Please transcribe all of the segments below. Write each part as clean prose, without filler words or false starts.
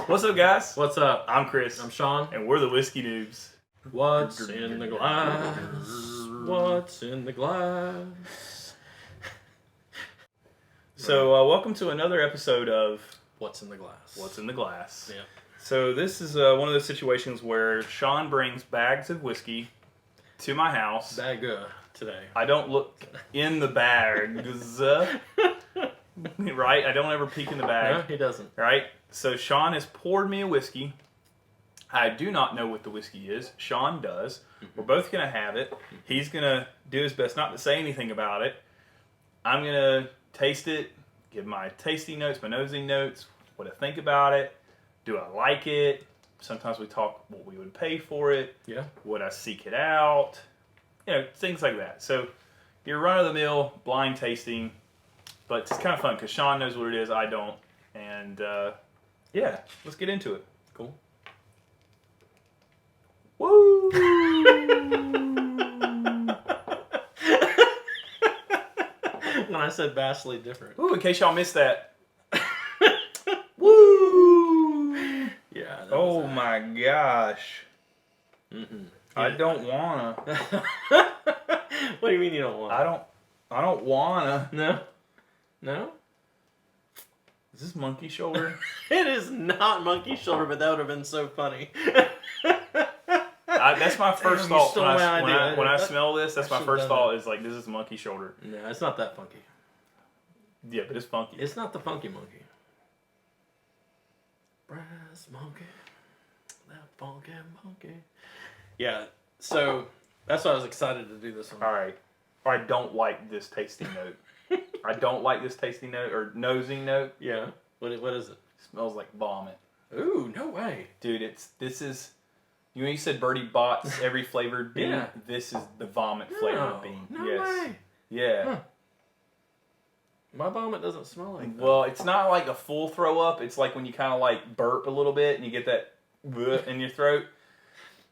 What's up, guys? What's up? I'm Chris. I'm Sean. And we're the Whiskey Noobs. What's in the glass? What's in the glass? So, welcome to another episode of What's in the glass? What's in the Glass. Yeah. So, this is one of those situations where Sean brings bags of whiskey to my house. Bag today. I don't look in the bags, right? I don't ever peek in the bag. No, he doesn't. Right? So, Sean has poured me a whiskey. I do not know what the whiskey is. Sean does. We're both going to have it. He's going to do his best not to say anything about it. I'm going to taste it, give my tasting notes, my nosing notes, what I think about it. Do I like it? Sometimes we talk what we would pay for it. Yeah. Would I seek it out? You know, things like that. So, your run-of-the-mill blind tasting, but it's kind of fun because Sean knows what it is, I don't. And, yeah, let's get into it. Cool. Woo! When I said vastly different. Ooh, in case y'all missed that. Woo! Yeah. Oh my gosh. Mm-hmm. I don't wanna. What do you mean you don't want? I don't wanna. No. No? Is this monkey shoulder? It is not monkey shoulder, but that would have been so funny. That's my first Damn, you thought stole when my idea. I smell this. That's I my should've first done thought that. is like, this is monkey shoulder. No, it's not that funky. Yeah, but it's funky. It's not the funky monkey. Brass monkey. That funky monkey. Yeah, so that's why I was excited to do this one. All right. I don't like this tasting note. I don't like this tasting note or nosing note. Yeah. What is it? It smells like vomit. Ooh, no way. Dude, this is... You said Birdie Bott's every flavored bean. Yeah. This is the vomit flavored bean. No Yes. way. Yeah. Huh. My vomit doesn't smell like that. Well, it's not like a full throw up. It's like when you kind of like burp a little bit and you get that bleh in your throat.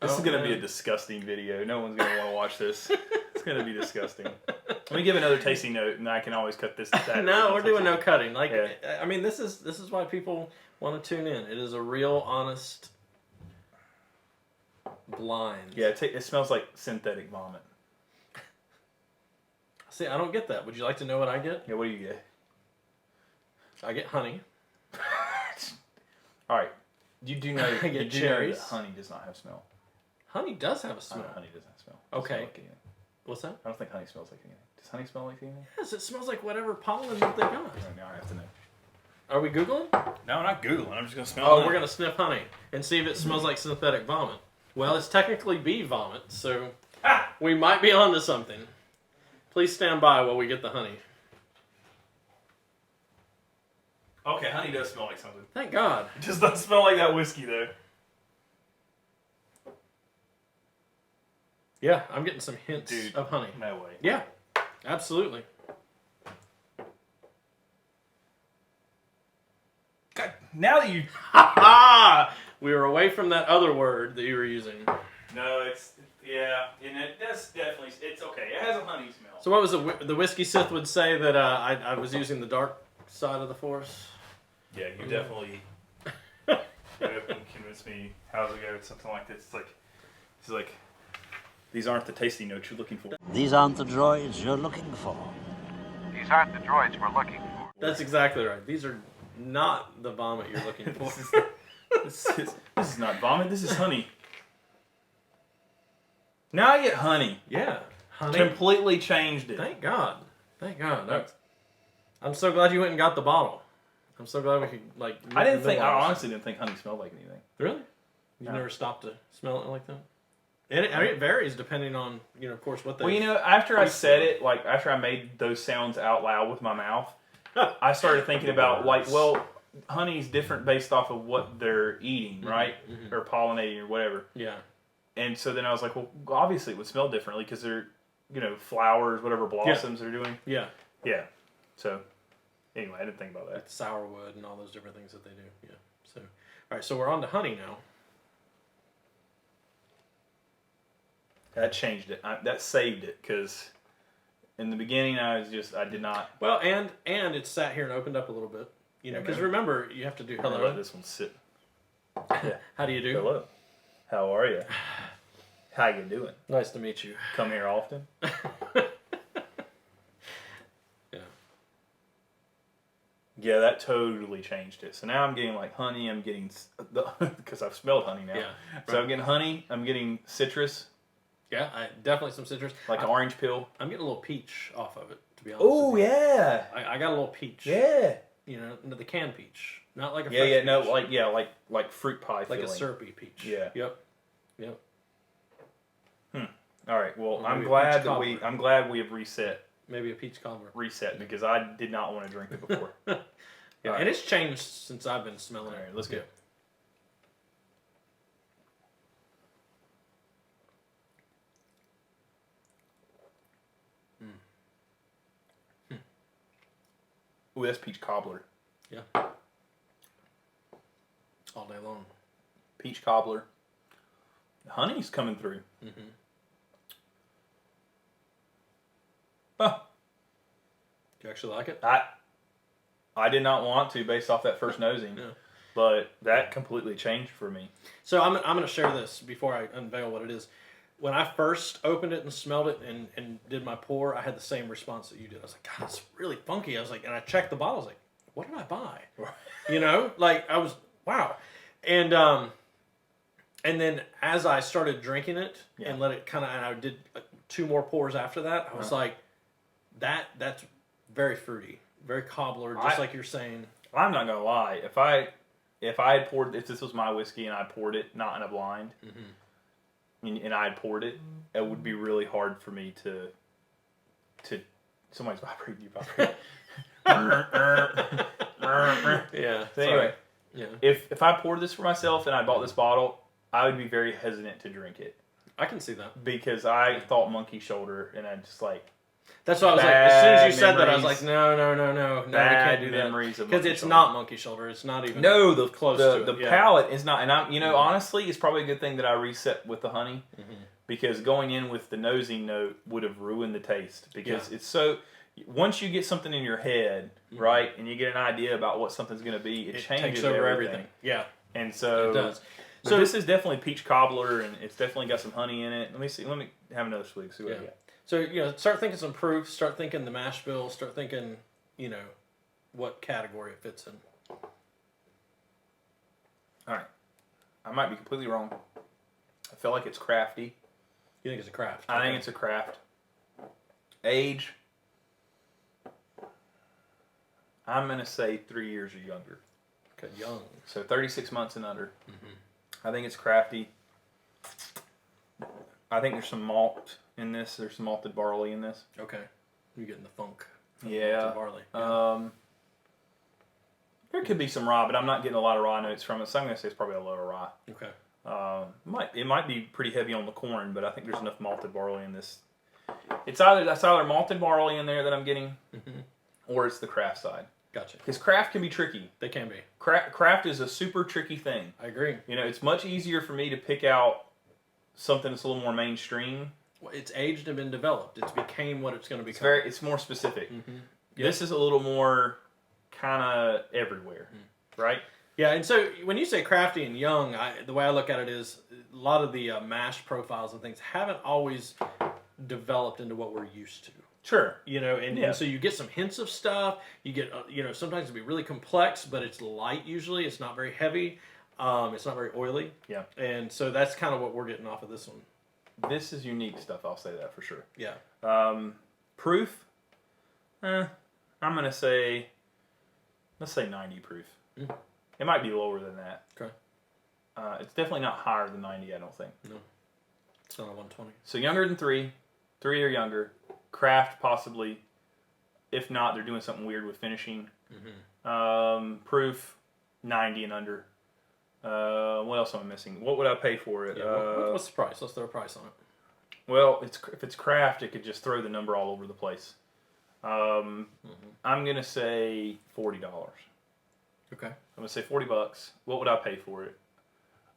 This is going to be a disgusting video. No one's going to want to watch this. It's going to be disgusting. Let me give another tasting note, and I can always cut this. No, we're doing no cutting. Like, Yeah. I mean, this is why people want to tune in. It is a real, honest blind. Yeah, it smells like synthetic vomit. See, I don't get that. Would you like to know what I get? Yeah, what do you get? I get honey. All right. You do know, I get you do cherries. know that honey does not have smell. Honey does have a smell. Honey doesn't have smell. Okay. Smell like anything. What's that? I don't think honey smells like anything. Does honey smell like anything? Yes, it smells like whatever pollen that they got. Oh, now I have to know. Are we Googling? No, not Googling. I'm just going to smell Oh, it. we're going to sniff honey and see if it smells like synthetic vomit. Well, it's technically bee vomit, so we might be onto something. Please stand by while we get the honey. Okay, honey does smell like something. Thank God. It just doesn't smell like that whiskey, though. Yeah, I'm getting some hints Dude, of honey. No way. Yeah, absolutely. God, now that you... Ha! We were away from that other word that you were using. No, it's... Yeah, and that's definitely... It's okay. It has a honey smell. So what was the whiskey Sith would say that I was using the dark side of the force? Yeah, you definitely... convinced me. How's it go? Something like this. It's like... These aren't the tasty notes you're looking for. These aren't the droids you're looking for. These aren't the droids we're looking for. That's exactly right. These are not the vomit you're looking for. This is not vomit. This is honey. Now I get honey. Yeah, honey. Completely changed it. Thank God. Thank God. I'm so glad you went and got the bottle. I'm so glad we could like. I honestly didn't think honey smelled like anything. Really? You No. never stopped to smell it like that? It varies depending on, of course, what they... Well, after I said it, like, after I made those sounds out loud with my mouth, I started thinking about, like, well, honey's different based off of what they're eating, right? Mm-hmm. Or pollinating or whatever. Yeah. And so then I was like, well, obviously it would smell differently because they're, flowers, whatever blossoms they're doing. Yeah. Yeah. So, anyway, I didn't think about that. Like sourwood and all those different things that they do. Yeah. So, all right, so we're on to honey now. That changed it. That saved it because in the beginning I did not. Well, and it sat here and opened up a little bit. Because remember, you have to do I'm gonna hello. let this one sit. How do you do? Hello. How are you? How you doing? Nice to meet you. Come here often? Yeah. Yeah, that totally changed it. So now I'm getting like honey. I'm getting because I've smelled honey now. Yeah. So I'm getting honey. I'm getting citrus, Yeah, definitely some citrus. like an orange peel. I'm getting a little peach off of it, to be honest. Oh with you. yeah, I got a little peach. yeah, You know, the canned peach, not like a yeah, fresh yeah. peach. No, like fruit pie. like feeling. a syrupy peach. Yeah. Yep. All right. Well, Or I'm maybe a glad peach cobbler. I'm glad we have reset Maybe a peach cobbler. because I did not want to drink it before. Yeah, All right. and it's changed since I've been smelling All it. right, let's go. Ooh, that's peach cobbler. Yeah. All day long. Peach cobbler. The honey's coming through. Mm-hmm. Huh. Do you actually like it? I did not want to based off that first nosing, Yeah. but that completely changed for me. So I'm going to share this before I unveil what it is. When I first opened it and smelled it and did my pour, I had the same response that you did. I was like, God, it's really funky. I was like, and I checked the bottle. I was like, what did I buy? You know, like I was, wow. And then as I started drinking it and let it kind of, and I did 2 more pours after that, I was like, that's very fruity, very cobbler, just like you're saying. I'm not gonna lie. If I had poured, if this was my whiskey and I poured it not in a blind, and I had poured it, it would be really hard for me to. Somebody's vibrating. Yeah. So anyway, Yeah. if I poured this for myself and I bought this bottle, I would be very hesitant to drink it I can see that. because I thought monkey shoulder, and I just like. That's why I was like, as soon as you said that, I was memories. like, no, we Bad can't do memories that. of Because monkey it's shoulder. not monkey shoulder. It's not even No, close to it. the Yeah. palate is not, and I'm honestly, it's probably a good thing that I reset with the honey, because going in with the nosing note would have ruined the taste because it's so. Once you get something in your head, right, and you get an idea about what something's going to be, it changes takes over everything. Yeah, And so it does. So this is definitely peach cobbler, and it's definitely got some honey in it. Let me see. Let me have another swig. See what I got. So start thinking some proofs. Start thinking the mash bill. Start thinking, what category it fits in. All right, I might be completely wrong. I feel like it's crafty. You think it's a craft? I think it's a craft. Age, I'm going to say 3 years or younger. Okay, young. So 36 months and under. I think it's crafty. I think there's some malt in this. There's some malted barley in this. Okay, you're getting the funk. Yeah. Barley. Yeah. There could be some rye, but I'm not getting a lot of rye notes from it. So I'm going to say it's probably a lower rye. Okay. It might be pretty heavy on the corn, but I think there's enough malted barley in this. That's either malted barley in there that I'm getting, or it's the craft side. Gotcha. Because craft can be tricky. They can be. Craft is a super tricky thing. I agree. It's much easier for me to pick out something that's a little more mainstream. Well, it's aged and been developed. It's became what it's going to become. It's more specific. This is a little more kind of everywhere, right? Yeah, and so when you say crafty and young, the way I look at it is a lot of the mash profiles and things haven't always developed into what we're used to. Sure. And so you get some hints of stuff. You get, sometimes it'll be really complex, but it's light usually. It's not very heavy. It's not very oily. Yeah. And so that's kind of what we're getting off of this one. This is unique stuff, I'll say that for sure. Yeah. Proof? I'm going to say, let's say 90 proof. It might be lower than that. Okay. It's definitely not higher than 90, I don't think. No. It's not a 120. So younger than 3 or younger. Craft, possibly. If not, they're doing something weird with finishing. Proof, 90 and under. What else am I missing? What would I pay for it? Yeah, what's the price? Let's throw a price on it. Well, if it's craft, it could just throw the number all over the place. I'm going to say $40. Okay. I'm going to say $40. What would I pay for it?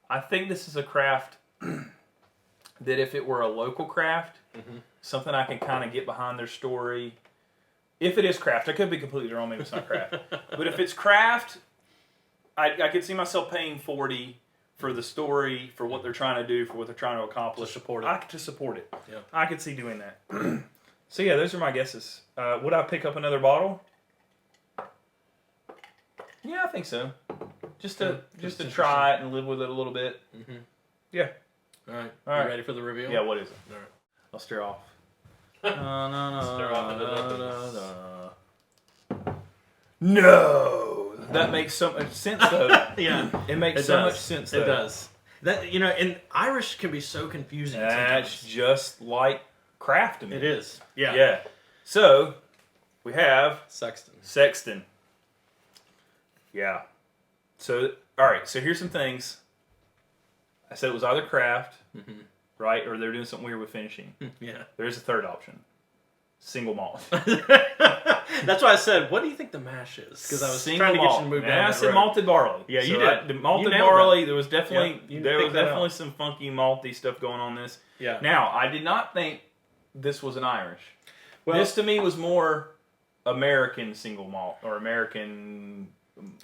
I think this is a craft that if it were a local craft, something I can kind of get behind their story. If it is craft, I could be completely wrong. Maybe it's not craft. But if it's craft, I could see myself paying $40 for the story, for what they're trying to do, for what they're trying to accomplish. To support it. I could support it. Yeah. I could see doing that. So yeah, those are my guesses. Would I pick up another bottle? Yeah, I think so. Just to try it and live with it a little bit. Mm-hmm. Yeah. All right. All right. You ready for the reveal? Yeah. What is it? All right. I'll stare off. Stare off into nothingness. No, that makes so much sense though. Yeah, It makes so much sense though. It does. That and Irish can be so confusing. That's sometimes. just like craft to me. It is. Yeah. Yeah. So we have Sexton. Yeah. So all right. So here's some things. I said it was either craft, right, or they're doing something weird with finishing. Yeah. There's a third option. Single malt. That's why I said, what do you think the mash is? Because I was trying to get you to move down I that said road. malted barley. Yeah, you So did. The malted You nailed barley. that. There was definitely Yeah, some funky malty stuff going on this. Yeah. Now I did not think this was an Irish. Well, This to me was more American single malt or American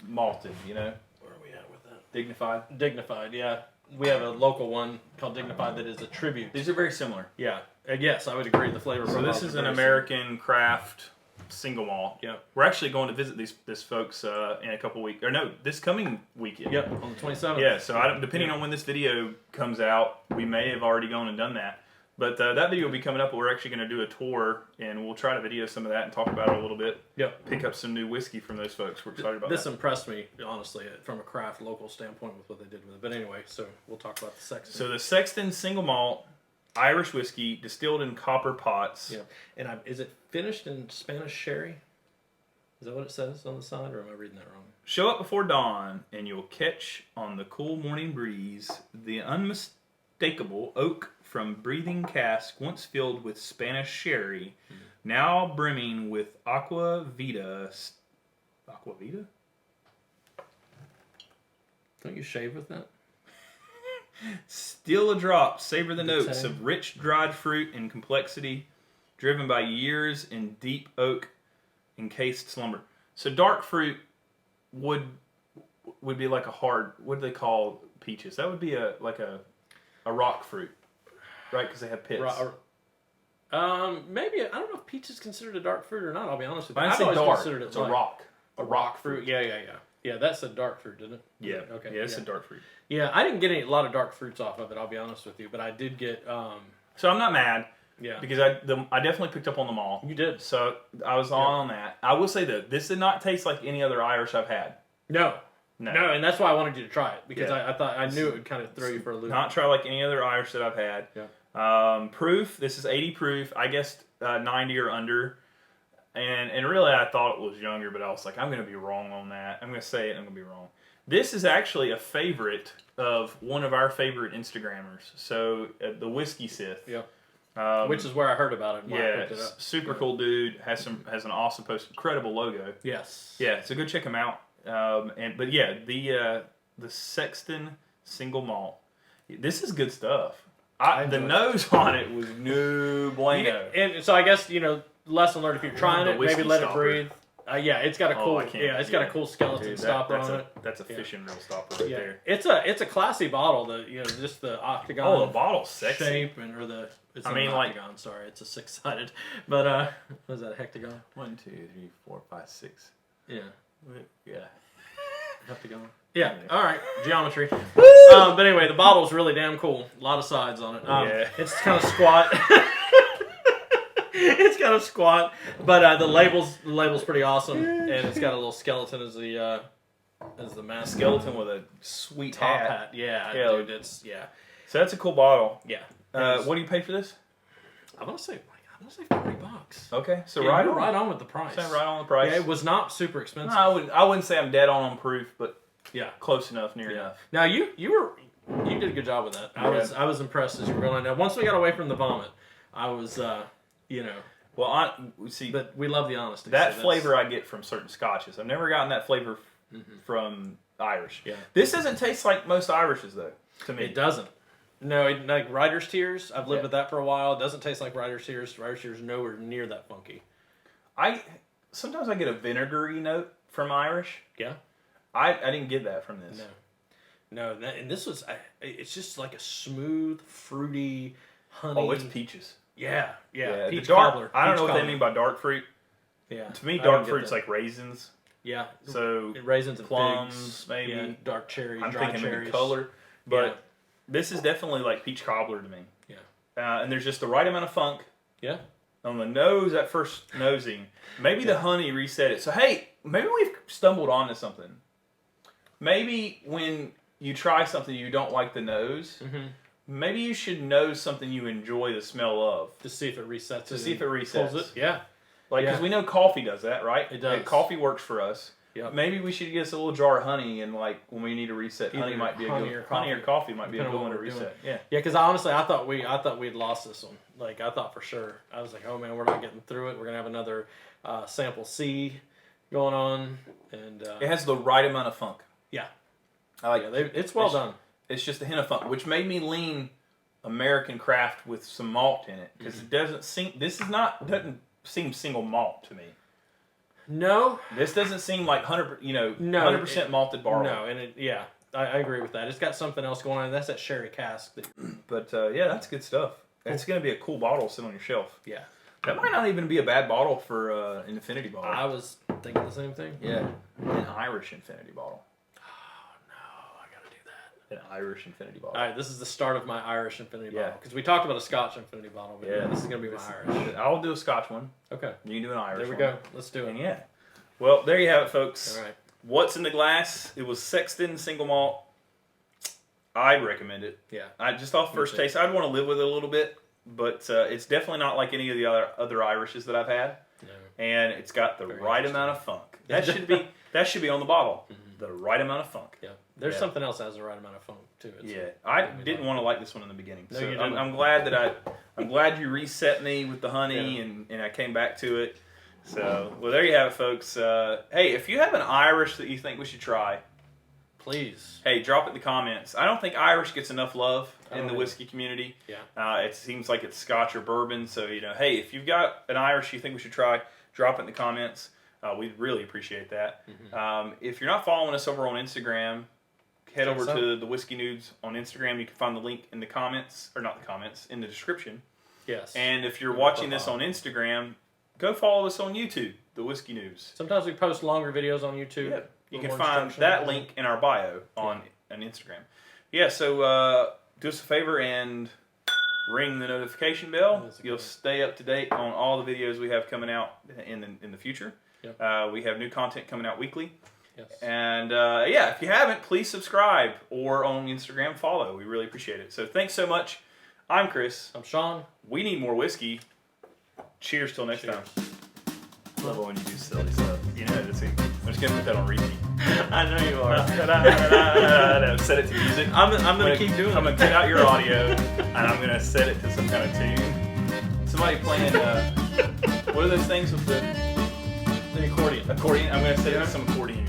malted. You know, where are we at with that? dignified. Dignified, yeah. We have a local one called Dignified that is a tribute. These are very similar. Yeah. Yes, I would agree. The flavor. So this is an American craft single malt. Yeah. We're actually going to visit this folks in a couple weeks. Or no, this coming weekend. Yep, on the 27th. Yeah, so depending on when this video comes out, we may have already gone and done that. But that video will be coming up, but we're actually going to do a tour, and we'll try to video some of that and talk about it a little bit. Yep. Pick up some new whiskey from those folks. We're excited about This that. impressed me, honestly, from a craft local standpoint with what they did with it. But anyway, so we'll talk about the Sexton. So the Sexton Single Malt Irish whiskey distilled in copper pots. Yeah. And is it finished in Spanish sherry? Is that what it says on the side, or am I reading that wrong? Show up before dawn, and you'll catch on the cool morning breeze the unmistakable oak from breathing cask once filled with Spanish sherry, now brimming with aqua vita. Aqua vita? Don't you shave with that? Still a drop, savor the notes tang. of rich dried fruit and complexity, driven by years in deep oak encased slumber. So dark fruit would be like a hard. What do they call peaches? That would be like a rock fruit, right? Because they have pits. Maybe I don't know if peach is considered a dark fruit or not. I'll be honest with you. When I I've say always dark, considered it it's like a rock. A rock fruit. Yeah. That's a dark fruit, didn't it? Yeah. Okay. Yeah, it's a dark fruit. Yeah, I didn't get a lot of dark fruits off of it. I'll be honest with you, but I did get. So I'm not mad. Yeah. Because I definitely picked up on the malt. You did. So I was on that. I will say that this did not taste like any other Irish I've had. No, and that's why I wanted you to try it because Yeah. I thought I knew it would kind of throw you for a loop. Not try like any other Irish that I've had. Yeah. Proof. This is 80 proof. I guessed 90 or under. And really I thought it was younger, but I was like, I'm going to be wrong on that. I'm going to say it and I'm going to be wrong. This is actually a favorite of one of our favorite Instagrammers. So the Whiskey Sith. Yeah. Which is where I heard about it. When I picked it up. Super cool dude. Has an awesome post. Incredible logo. Yes. Yeah, so go check him out. But yeah, the Sexton Single Malt. This is good stuff. The nose on it was no bueno. And so I guess lesson learned: if you're trying it, maybe let stopper. it breathe. Yeah, it's got a cool. It's got a cool skeleton stopper on it. That's a fishing reel stopper right there. It's a classy bottle. Just the octagon. Oh, the bottle's sexy. Shape it's an octagon. Sorry, it's a 6-sided. But what is that, a hectagon? 1, 2, 3, 4, 5, 6. Yeah. Yeah. Hectagon. Yeah. All right. Geometry. But anyway, the bottle's really damn cool. A lot of sides on it. Yeah. It's kind of squat. It's kind of squat, but the label's pretty awesome, and it's got a little skeleton as the mask. Skeleton with a sweet top hat. hat. Yeah, Yeah. dude, it's So that's a cool bottle. Yeah. What do you pay for this? I'm gonna say $40. Okay, so Yeah, right you're on. right on with the price. Right on the price. Yeah, it was not super expensive. No, I wouldn't say I'm dead on proof, but Yeah. close enough, near enough. Now you did a good job with that. I was impressed as you were going. Now once we got away from the vomit, I was Well, see, but we love the honesty. that so flavor I get from certain scotches. I've never gotten that flavor from Irish. Yeah. This doesn't taste like most Irishes though. To me, It doesn't. No, like Rider's Tears. I've lived with that for a while. It doesn't taste like Rider's Tears. Rider's Tears is nowhere near that funky. Sometimes I get a vinegary note from Irish. Yeah. I didn't get that from this. No, and this was, it's just like a smooth, fruity, honey. Oh, it's peaches. Yeah. The Peach dark, cobbler. I don't Peach know what cobbler. they mean by dark fruit. Yeah. To me, I dark don't get fruit's that. like raisins. Yeah. So Raisins and plums, figs, maybe. yeah, dark cherries, I'm dry thinking cherries. maybe color. But Yeah. this is definitely like peach cobbler to me. Yeah. And there's just the right amount of funk. Yeah. On the nose, that first nosing. Maybe the honey reset it. So, hey, maybe we've stumbled onto something. Maybe when you try something you don't like the nose, maybe you should nose something you enjoy the smell of. To see if it resets. To see if it resets. Pulls it. Yeah. Like, because we know coffee does that, right? It does. Yeah, coffee works for us. Yep. Maybe we should get us a little jar of honey, and like when we need to reset, honey might be a good. Honey or coffee might be a good one to reset. Yeah. Yeah, because honestly, I thought we'd lost this one. Like I thought for sure. I was like, oh man, we're not getting through it. We're gonna have another sample C going on, and It has the right amount of funk. yeah, I like. it's well done. It's just a hint of funk, which made me lean American craft with some malt in it because it doesn't seem. Doesn't seem single malt to me. No, This doesn't seem like 100%. No, 100% malted barley. no, and I agree with that. It's got something else going on. That's that sherry cask. But yeah, that's good stuff. It's going to be a cool bottle to sit on your shelf. Yeah, That might not even be a bad bottle for an infinity bottle. I was thinking the same thing. Yeah, an Irish infinity bottle. Oh no, I gotta do that. An Irish infinity bottle. All right, this is the start of my Irish infinity Yeah. bottle because we talked about a Scotch infinity bottle. But Yeah, this is gonna be my Irish. I'll do a Scotch one. Okay, You can do an Irish there we one. go. Let's do it. And yeah. Well, there you have it, folks. All right. What's in the glass? It was Sexton Single Malt. I'd recommend it. Yeah. I just off first too. taste, I'd want to live with it a little bit, but it's definitely not like any of the other Irishes that I've had. No. And it's got the Very right interesting. amount of funk. That should be on the bottle. The right amount of funk. Yeah. There's Yeah. something else that has the right amount of funk too. Yeah, I didn't want to like this one in the beginning. No, So you I'm didn't. glad that I'm glad you reset me with the honey and I came back to it. So well, there you have it, folks. Hey, if you have an Irish that you think we should try, Please. hey, drop it in the comments. I don't think Irish gets enough love in the Oh. whiskey community. Yeah. It seems like it's Scotch or bourbon. So hey, if you've got an Irish you think we should try, drop it in the comments. We'd really appreciate that. If you're not following us over on Instagram, head over to the Whiskey Noobs on Instagram. You can find the link in the comments, or not the comments, in the description. Yes. And if you're watching this on Instagram, go follow us on YouTube, the Whiskey Noobs. Sometimes we post longer videos on YouTube. Yeah, you can more find instruction. that link in our bio on Instagram. Yeah, so do us a favor and ring the notification bell. You'll stay up to date on all the videos we have coming out in the future. Yep. We have new content coming out weekly. Yes. And yeah, if you haven't, please subscribe or on Instagram follow. We really appreciate it. So thanks so much. I'm Chris. I'm Sean. We need more whiskey. Cheers till next time. I love it when you do silly stuff. You know, I'm just going to put that on repeat. I know you are. Set it to music. I'm gonna keep doing it. I'm going to cut out your audio and I'm going to set it to some kind of tune. Somebody playing, what are those things with the The accordion. accordion? I'm going to set it to some accordion.